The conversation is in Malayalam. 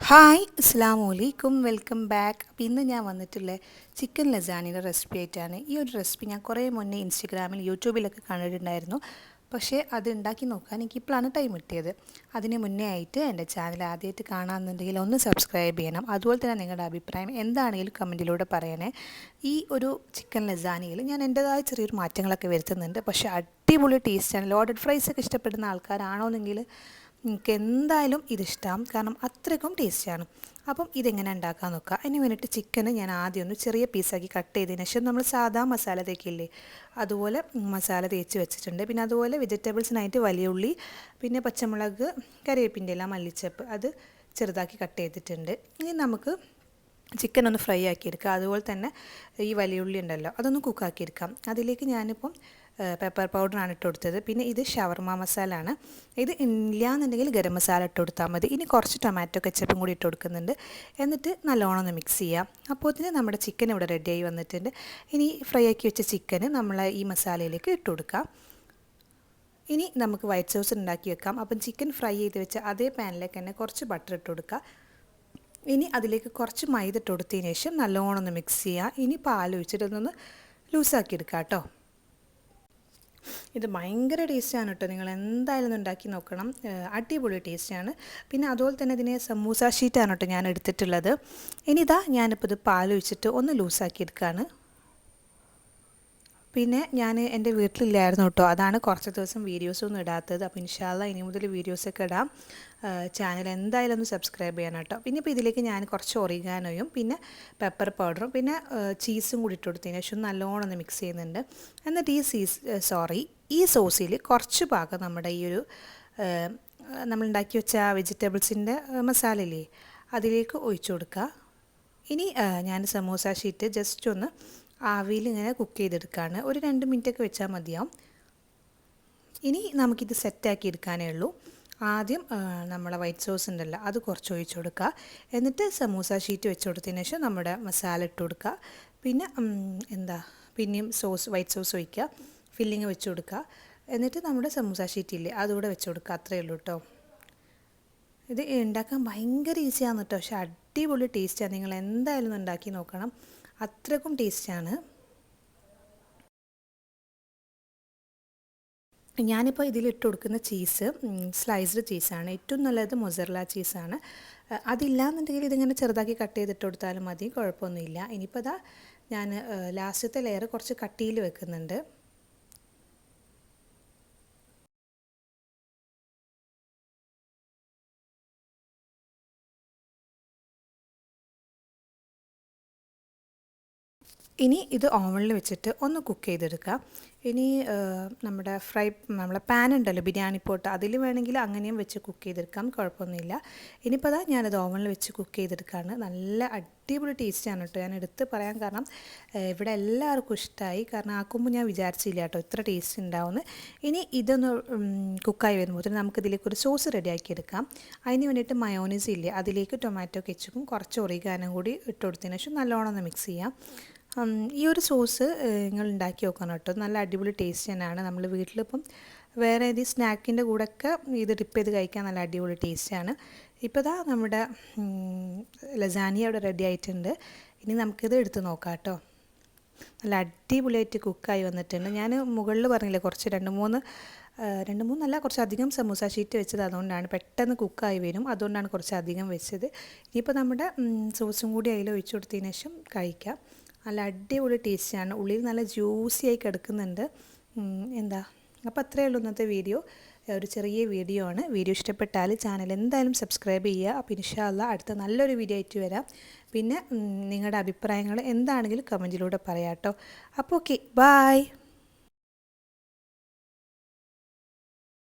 ഹായ് അസ്സലാമു അലൈക്കും വെൽക്കം ബാക്ക്. അപ്പോൾ ഇന്ന് ഞാൻ വന്നിട്ടുള്ള ചിക്കൻ ലസാനിയുടെ റെസിപ്പി ആയിട്ടാണ്. ഈ ഒരു റെസിപ്പി ഞാൻ കുറേ മുന്നേ ഇൻസ്റ്റഗ്രാമിൽ യൂട്യൂബിലൊക്കെ കണ്ടിട്ടുണ്ടായിരുന്നു. പക്ഷേ അത് ഉണ്ടാക്കി നോക്കാൻ എനിക്കിപ്പോഴാണ് ടൈം കിട്ടിയത്. അതിന് മുന്നേ ആയിട്ട് എൻ്റെ ചാനൽ ആദ്യമായിട്ട് കാണാമെന്നുണ്ടെങ്കിൽ ഒന്ന് സബ്സ്ക്രൈബ് ചെയ്യണം. അതുപോലെ തന്നെ നിങ്ങളുടെ അഭിപ്രായം എന്താണെങ്കിലും കമൻറ്റിലൂടെ പറയണേ. ഈ ഒരു ചിക്കൻ ലസാനിയിൽ ഞാൻ എൻ്റേതായ ചെറിയൊരു മാറ്റങ്ങളൊക്കെ വരുത്തുന്നുണ്ട്. പക്ഷേ അടിപൊളി ടേസ്റ്റാണ്. ലോഡഡ് ഫ്രൈസ് ഒക്കെ ഇഷ്ടപ്പെടുന്ന ആൾക്കാരാണോന്നെങ്കിൽ എനിക്ക് എന്തായാലും ഇതിഷ്ടം, കാരണം അത്രയ്ക്കും ടേസ്റ്റിയാണ്. അപ്പം ഇതെങ്ങനെ ഉണ്ടാക്കാൻ നോക്കുക. അതിന് വേണ്ടിയിട്ട് ചിക്കന് ഞാൻ ആദ്യം ഒന്ന് ചെറിയ പീസാക്കി കട്ട് ചെയ്തതിന് ശേഷം നമ്മൾ സാധാ മസാല തേക്കില്ലേ അതുപോലെ മസാല തേച്ച് വെച്ചിട്ടുണ്ട്. പിന്നെ അതുപോലെ വെജിറ്റബിൾസിനായിട്ട് വലിയ ഉള്ളി, പിന്നെ പച്ചമുളക്, കറിവേപ്പിൻ്റെ എല്ലാം മല്ലിച്ചപ്പ് അത് ചെറുതാക്കി കട്ട് ചെയ്തിട്ടുണ്ട്. ഇനി നമുക്ക് ചിക്കൻ ഒന്ന് ഫ്രൈ ആക്കിയെടുക്കുക. അതുപോലെ തന്നെ ഈ വലിയ ഉള്ളി ഉണ്ടല്ലോ അതൊന്ന് കുക്കാക്കിയെടുക്കാം. അതിലേക്ക് ഞാനിപ്പം പെപ്പർ പൗഡറാണ് ഇട്ട് കൊടുത്തത്. പിന്നെ ഇത് ഷവർമ മസാല ആണ്. ഇത് ഇല്ലയെന്നുണ്ടെങ്കിൽ ഗരം മസാല ഇട്ട് കൊടുത്താൽ മതി. ഇനി കുറച്ച് ടൊമാറ്റോ കെച്ചപ്പും കൂടി ഇട്ട് കൊടുക്കുന്നുണ്ട്. എന്നിട്ട് നല്ലോണം ഒന്ന് മിക്സ് ചെയ്യാം. അപ്പോൾ തന്നെ നമ്മുടെ ചിക്കൻ ഇവിടെ റെഡിയായി വന്നിട്ടുണ്ട്. ഇനി ഫ്രൈ ആക്കി വെച്ച ചിക്കന് നമ്മൾ ഈ മസാലയിലേക്ക് ഇട്ട് കൊടുക്കാം. ഇനി നമുക്ക് വൈറ്റ് സോസ് ഉണ്ടാക്കി വെക്കാം. അപ്പം ചിക്കൻ ഫ്രൈ ചെയ്ത് വെച്ച അതേ പാനിലേക്ക് തന്നെ കുറച്ച് ബട്ടർ ഇട്ട് കൊടുക്കുക. ഇനി അതിലേക്ക് കുറച്ച് മൈദ ഇട്ട് കൊടുത്തതിന് ശേഷം നല്ലോണം ഒന്ന് മിക്സ് ചെയ്യുക. ഇനി പാൽ ഒഴിച്ചിട്ടൊന്ന് ലൂസാക്കി എടുക്കുക കേട്ടോ. ഇത് ഭയങ്കര ടേസ്റ്റാണ് കേട്ടോ. നിങ്ങൾ എന്തായാലും ഉണ്ടാക്കി നോക്കണം. അടിപൊളി ടേസ്റ്റാണ്. പിന്നെ അതുപോലെ തന്നെ ഇതിന് സമൂസ ഷീറ്റാണ് കേട്ടോ ഞാൻ എടുത്തിട്ടുള്ളത്. ഇനി ഞാനിപ്പോൾ ഇത് പാലൊഴിച്ചിട്ട് ഒന്ന് ലൂസാക്കി എടുക്കുകയാണ്. പിന്നെ ഞാൻ എൻ്റെ വീട്ടിലില്ലായിരുന്നു കേട്ടോ, അതാണ് കുറച്ച് ദിവസം വീഡിയോസൊന്നും ഇടാത്തത്. അപ്പോൾ ഇൻഷാ അല്ലാഹ് ഇനി മുതൽ വീഡിയോസൊക്കെ ഇടാം. ചാനൽ എന്തായാലും ഒന്ന് സബ്സ്ക്രൈബ് ചെയ്യണം കേട്ടോ. പിന്നെ ഇപ്പോൾ ഇതിലേക്ക് ഞാൻ കുറച്ച് ഒറിഗാനോയും പിന്നെ പെപ്പർ പൗഡറും പിന്നെ ചീസും കൂടി ഇട്ട് കൊടുത്തതിന് ശേഷം നല്ലോണം ഒന്ന് മിക്സ് ചെയ്യുന്നുണ്ട്. എന്നിട്ട് ഈ സോസിൽ കുറച്ച് ഭാഗം നമ്മുടെ ഈ ഒരു നമ്മളുണ്ടാക്കി വെച്ച വെജിറ്റബിൾസിൻ്റെ മസാലയില്ലേ അതിലേക്ക് ഒഴിച്ചു കൊടുക്കുക. ഇനി ഞാൻ സമൂസ ഷീറ്റ് ജസ്റ്റ് ഒന്ന് ആവിയിൽ ഇങ്ങനെ കുക്ക് ചെയ്തെടുക്കുകയാണ്. ഒരു 2 മിനിറ്റൊക്കെ വെച്ചാൽ മതിയാവും. ഇനി നമുക്കിത് സെറ്റാക്കി എടുക്കാനേ ഉള്ളൂ. ആദ്യം നമ്മളെ വൈറ്റ് സോസ് ഉണ്ടല്ലോ അത് കുറച്ച് ഒഴിച്ചു കൊടുക്കുക. എന്നിട്ട് സമൂസ ഷീറ്റ് വെച്ച് കൊടുത്തതിന് ശേഷം നമ്മുടെ മസാല ഇട്ട് കൊടുക്കുക. പിന്നെ പിന്നെയും വൈറ്റ് സോസ് ഒഴിക്കുക, ഫില്ലിങ് വെച്ച് കൊടുക്കുക. എന്നിട്ട് നമ്മുടെ സമൂസ ഷീറ്റില്ലേ അതുകൂടെ വെച്ച് കൊടുക്കുക. അത്രയേ ഉള്ളൂ കേട്ടോ. ഇത് ഉണ്ടാക്കാൻ ഭയങ്കര ഈസിയാണ് കേട്ടോ. പക്ഷേ അടിപൊളി ടേസ്റ്റാണ്. നിങ്ങൾ എന്തായാലും ഉണ്ടാക്കി നോക്കണം. അത്രയ്ക്കും ടേസ്റ്റാണ്. ഞാനിപ്പോൾ ഇതിലിട്ട് കൊടുക്കുന്ന ചീസ് സ്ലൈസ്ഡ് ചീസാണ്. ഏറ്റവും നല്ലത് മൊസറല്ല ചീസാണ്. അതില്ലാന്നുണ്ടെങ്കിൽ ഇതിങ്ങനെ ചെറുതാക്കി കട്ട് ചെയ്തിട്ട് കൊടുത്താലും മതി, കുഴപ്പമൊന്നുമില്ല. ഇനിയിപ്പോൾ ഞാൻ ലാസ്റ്റത്തെ ലെയർ കുറച്ച് കട്ടിയിൽ വെക്കുന്നുണ്ട്. ഇനി ഇത് ഓവനിൽ വെച്ചിട്ട് ഒന്ന് കുക്ക് ചെയ്തെടുക്കുക. ഇനി നമ്മളെ പാൻ ഉണ്ടല്ലോ ബിരിയാണി പോട്ട്, അതിൽ വേണമെങ്കിൽ അങ്ങനെയും വെച്ച് കുക്ക് ചെയ്തെടുക്കാം, കുഴപ്പമൊന്നുമില്ല. ഇനിയിപ്പോൾ ഞാനത് ഓവനിൽ വെച്ച് കുക്ക് ചെയ്തെടുക്കുകയാണ്. നല്ല അടിപൊളി ടേസ്റ്റാണ് കേട്ടോ. ഞാൻ എടുത്ത് പറയാൻ കാരണം ഇവിടെ എല്ലാവർക്കും ഇഷ്ടമായി. കാരണം ആക്കുമ്പോൾ ഞാൻ വിചാരിച്ചില്ല കേട്ടോ ഇത്ര ടേസ്റ്റ് ഉണ്ടാവുമെന്ന്. ഇനി ഇതൊന്ന് കുക്കായി വരുമ്പോൾ നമുക്കിതിലേക്ക് ഒരു സോസ് റെഡിയാക്കി എടുക്കാം. അതിന് വേണ്ടിയിട്ട് മയോനൈസ് ഇല്ലേ അതിലേക്ക് ടൊമാറ്റോ കെച്ചപ്പും കുറച്ച് ഒറിഗാനും കൂടി ഇട്ട് കൊടുത്തതിന് ശേഷം നല്ലോണം ഒന്ന് മിക്സ് ചെയ്യാം. ഈ ഒരു സോസ് നിങ്ങൾ ഉണ്ടാക്കി നോക്കണം കേട്ടോ. നല്ല അടിപൊളി ടേസ്റ്റ് തന്നെയാണ്. നമ്മൾ വീട്ടിലിപ്പം വേറെ ഏതെങ്കിലും സ്നാക്കിൻ്റെ കൂടെയൊക്കെ ഇത് ഡിപ്പ് ചെയ്ത് കഴിക്കാൻ നല്ല അടിപൊളി ടേസ്റ്റാണ്. ഇപ്പോൾ നമ്മുടെ ലസാനിയ അവിടെ റെഡി ആയിട്ടുണ്ട്. ഇനി നമുക്കിത് എടുത്ത് നോക്കാം കേട്ടോ. നല്ല അടിപൊളിയായിട്ട് കുക്കായി വന്നിട്ടുണ്ട്. ഞാൻ മുകളിൽ പറഞ്ഞില്ലേ കുറച്ച് രണ്ട് മൂന്നല്ല കുറച്ചധികം സമൂസ ഷീറ്റ് വെച്ചത്, അതുകൊണ്ടാണ് പെട്ടെന്ന് കുക്കായി വരും, അതുകൊണ്ടാണ് കുറച്ചധികം വെച്ചത്. ഇനിയിപ്പോൾ നമ്മുടെ സോസും കൂടി അതിൽ ഒഴിച്ചു കൊടുത്തതിന് ശേഷം കഴിക്കാം. നല്ല അടിപൊളി ടേസ്റ്റാണ്. ഉള്ളിൽ നല്ല ജ്യൂസി ആയി കിടക്കുന്നുണ്ട്. അപ്പോൾ അത്രയേ ഉള്ളൂ ഇന്നത്തെ വീഡിയോ. ഒരു ചെറിയ വീഡിയോ ആണ്. വീഡിയോ ഇഷ്ടപ്പെട്ടാൽ ചാനൽ എന്തായാലും സബ്സ്ക്രൈബ് ചെയ്യുക. അപ്പോൾ ഇൻഷാ അല്ലാഹ് അടുത്ത നല്ലൊരു വീഡിയോ ആയിട്ട് വരാം. പിന്നെ നിങ്ങളുടെ അഭിപ്രായങ്ങൾ എന്താണെങ്കിലും കമൻറ്റിലൂടെ പറയാം കേട്ടോ. അപ്പോൾ ഓക്കെ, ബൈ.